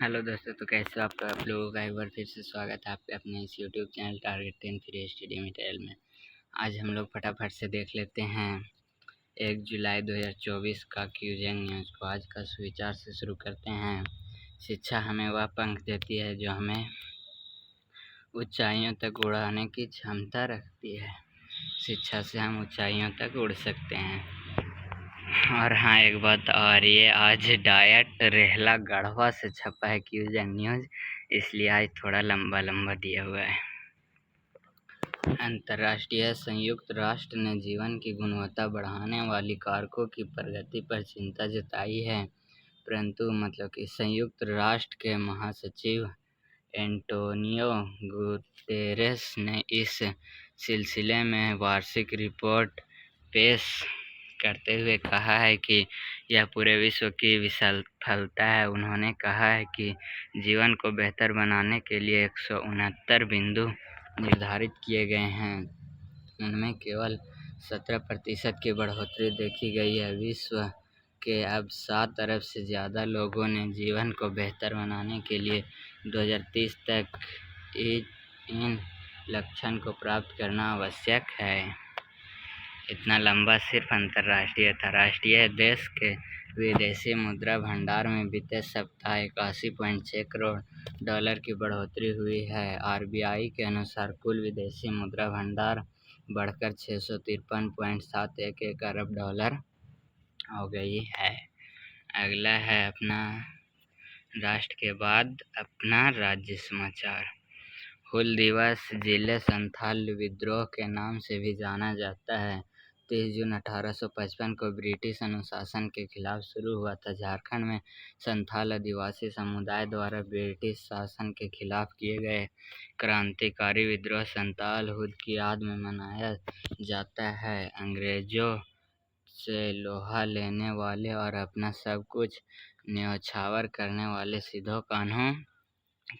Hello दोस्तों, तो कैसे हो आप लोगों का एक बार फिर से स्वागत है आपके अपने इस YouTube channel target 10 free study material में। आज हम लोग फटाफट से देख लेते हैं 1 जुलाई 2024 का क्यूजन न्यूज़ को। आज का सुविचार से शुरू करते हैं। शिक्षा हमें वह पंख देती है जो हमें ऊंचाइयों तक उड़ाने की क्षमता रखती है। शिक्षा से हम ऊंचाइयों तक उड़ सकते हैं। और हाँ, एक बात और, ये आज डायट रेहला गढ़वा से छपा है क्यूजन न्यूज़, इसलिए आज थोड़ा लंबा लंबा दिया हुआ है। अंतर्राष्ट्रीय संयुक्त राष्ट्र ने जीवन की गुणवत्ता बढ़ाने वाली कारकों की प्रगति पर चिंता जताई है, परंतु कि संयुक्त राष्ट्र के महासचिव एंटोनियो गुतेरेस ने इस सिलसिले में वार्षिक रिपोर्ट पेश करते हुए कहा है कि यह पूरे विश्व की विफलता है। उन्होंने कहा है कि जीवन को बेहतर बनाने के लिए 169 बिंदु निर्धारित किए गए हैं, उनमें केवल 17% की बढ़ोतरी देखी गई है। विश्व के अब 7 अरब से ज़्यादा लोगों ने जीवन को बेहतर बनाने के लिए 2030 तक इन लक्ष्यों को प्राप्त करना आवश्यक है। इतना लंबा सिर्फ अंतर्राष्ट्रीय था। राष्ट्रीय देश के विदेशी मुद्रा भंडार में बीते सप्ताह 81.6 करोड़ डॉलर की बढ़ोतरी हुई है। आरबीआई के अनुसार कुल विदेशी मुद्रा भंडार बढ़कर 653.71 अरब डॉलर हो गई है। अगला है अपना राष्ट्र के बाद अपना राज्य समाचार। हुल दिवस जिले संथाल विद्रोह के नाम से भी जाना जाता है। 30 जून 1855 को ब्रिटिश अनुशासन के खिलाफ शुरू हुआ था। झारखंड में संथाल आदिवासी समुदाय द्वारा ब्रिटिश शासन के खिलाफ किए गए क्रांतिकारी विद्रोह संथाल हुद की याद में मनाया जाता है। अंग्रेजों से लोहा लेने वाले और अपना सब कुछ न्यौछावर करने वाले सिद्धो कान्हू,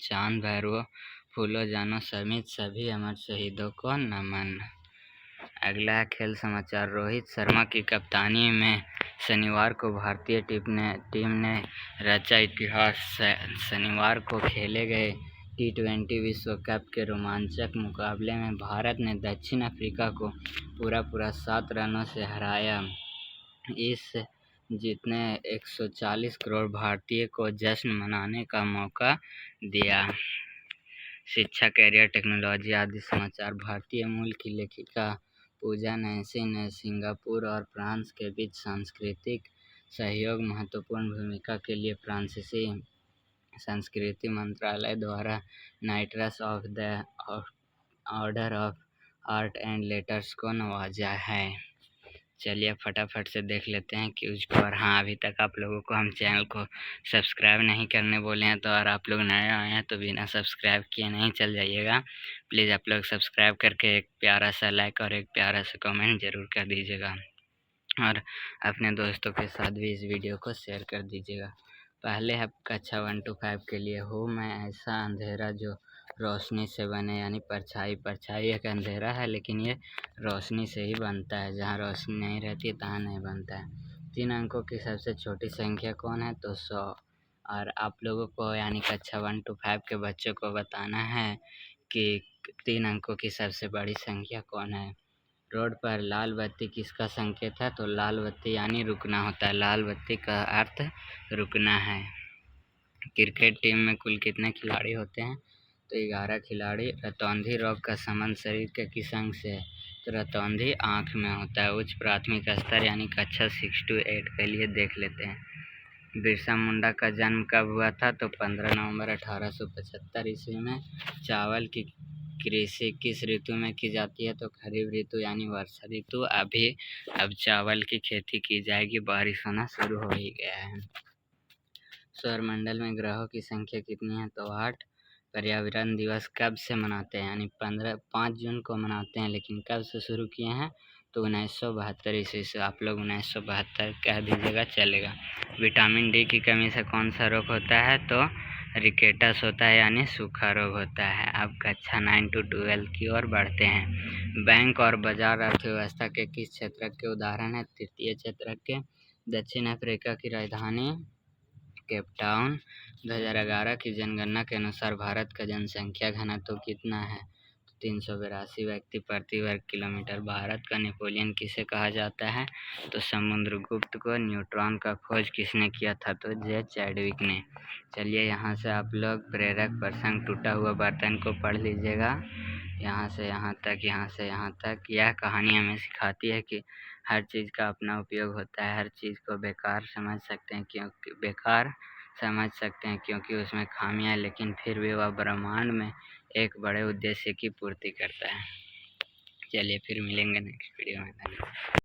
चांद भैरव, फूलो जानो समेत सभी अमर शहीदों को नमन। अगला खेल समाचार। रोहित शर्मा की कप्तानी में शनिवार को भारतीय टीम ने रचा इतिहास। शनिवार को खेले गए T20 विश्व कप के रोमांचक मुकाबले में भारत ने दक्षिण अफ्रीका को पूरा 7 रनों से हराया। इस जीत ने 140 करोड़ भारतीय को जश्न मनाने का मौका दिया। शिक्षा, कैरियर, टेक्नोलॉजी आदि समाचार। भारतीय मूल की लेखिका पूजा नैसी ने सिंगापुर और फ्रांस के बीच सांस्कृतिक सहयोग महत्वपूर्ण भूमिका के लिए फ्रांसीसी संस्कृति मंत्रालय द्वारा nitrous of the order of art and letters को नवाजा है। चलिए फटाफट से देख लेते हैं क्यूज को। और हाँ, अभी तक आप लोगों को हम चैनल को सब्सक्राइब नहीं करने बोले हैं, तो और आप लोग नए आए हैं तो बिना सब्सक्राइब किए नहीं चल जाइएगा। प्लीज़ आप लोग सब्सक्राइब करके एक प्यारा सा लाइक और एक प्यारा सा कमेंट ज़रूर कर दीजिएगा, और अपने दोस्तों के साथ भी इस वीडियो को शेयर कर दीजिएगा। पहले है कक्षा 1 to 5 के लिए। हूँ मैं ऐसा अंधेरा जो रोशनी से बने, यानी परछाई एक अंधेरा है, लेकिन ये रोशनी से ही बनता है। जहाँ रोशनी नहीं रहती है तहाँ नहीं बनता है। 3 अंकों की सबसे छोटी संख्या कौन है? तो 100। और आप लोगों को यानी कक्षा 1 to 5 के बच्चों को बताना है कि 3 अंकों की सबसे बड़ी संख्या कौन है। रोड पर लाल बत्ती किसका संकेत है? तो लाल बत्ती यानी रुकना होता है। लाल बत्ती का अर्थ रुकना है। क्रिकेट टीम में कुल कितने खिलाड़ी होते हैं? तो 11 खिलाड़ी। रतौंधी रोग का संबंध शरीर के किस अंग से है? तो रतौंधी आँख में होता है। उच्च प्राथमिक स्तर यानी कक्षा 6 to 8 के लिए देख लेते हैं। बिरसा मुंडा का जन्म कब हुआ था? तो 15 नवंबर 1875 ईस्वी में। चावल की कृषि किस ऋतु में की जाती है? तो खरीफ ऋतु यानी वर्षा ऋतु। अब चावल की खेती की जाएगी, बारिश होना शुरू हो ही गया है। सौरमंडल में ग्रहों की संख्या कितनी है? तो 8। पर्यावरण दिवस कब से मनाते हैं? यानी 5 जून को मनाते हैं, लेकिन कब से शुरू किए हैं? तो 1972 ईस्वी से। आप लोग 1972 कह दीजिएगा चलेगा। विटामिन डी की कमी से कौन सा रोग होता है? तो रिकेटस होता है, यानी सूखा रोग होता है। अब कक्षा 9 to 12 की ओर बढ़ते हैं। बैंक और बाजार अर्थव्यवस्था के किस क्षेत्र के उदाहरण है? तृतीय क्षेत्र के। दक्षिण अफ्रीका की राजधानी केप टाउन। 2011 की जनगणना के अनुसार भारत का जनसंख्या घनत्व कितना है? 382 व्यक्ति प्रति वर्ग किलोमीटर। भारत का नेपोलियन किसे कहा जाता है? तो समुद्रगुप्त को। न्यूट्रॉन का खोज किसने किया था? तो जे चैडविक ने। चलिए यहाँ से आप लोग प्रेरक प्रसंग टूटा हुआ बर्तन को पढ़ लीजिएगा। यहाँ से यहाँ तक, यहाँ से यहाँ तक। यह कहानी हमें सिखाती है कि हर चीज़ का अपना उपयोग होता है। हर चीज़ को बेकार समझ सकते हैं क्योंकि उसमें खामियां हैं, लेकिन फिर भी वह ब्रह्मांड में एक बड़े उद्देश्य की पूर्ति करता है। चलिए फिर मिलेंगे नेक्स्ट वीडियो में। धन्यवाद।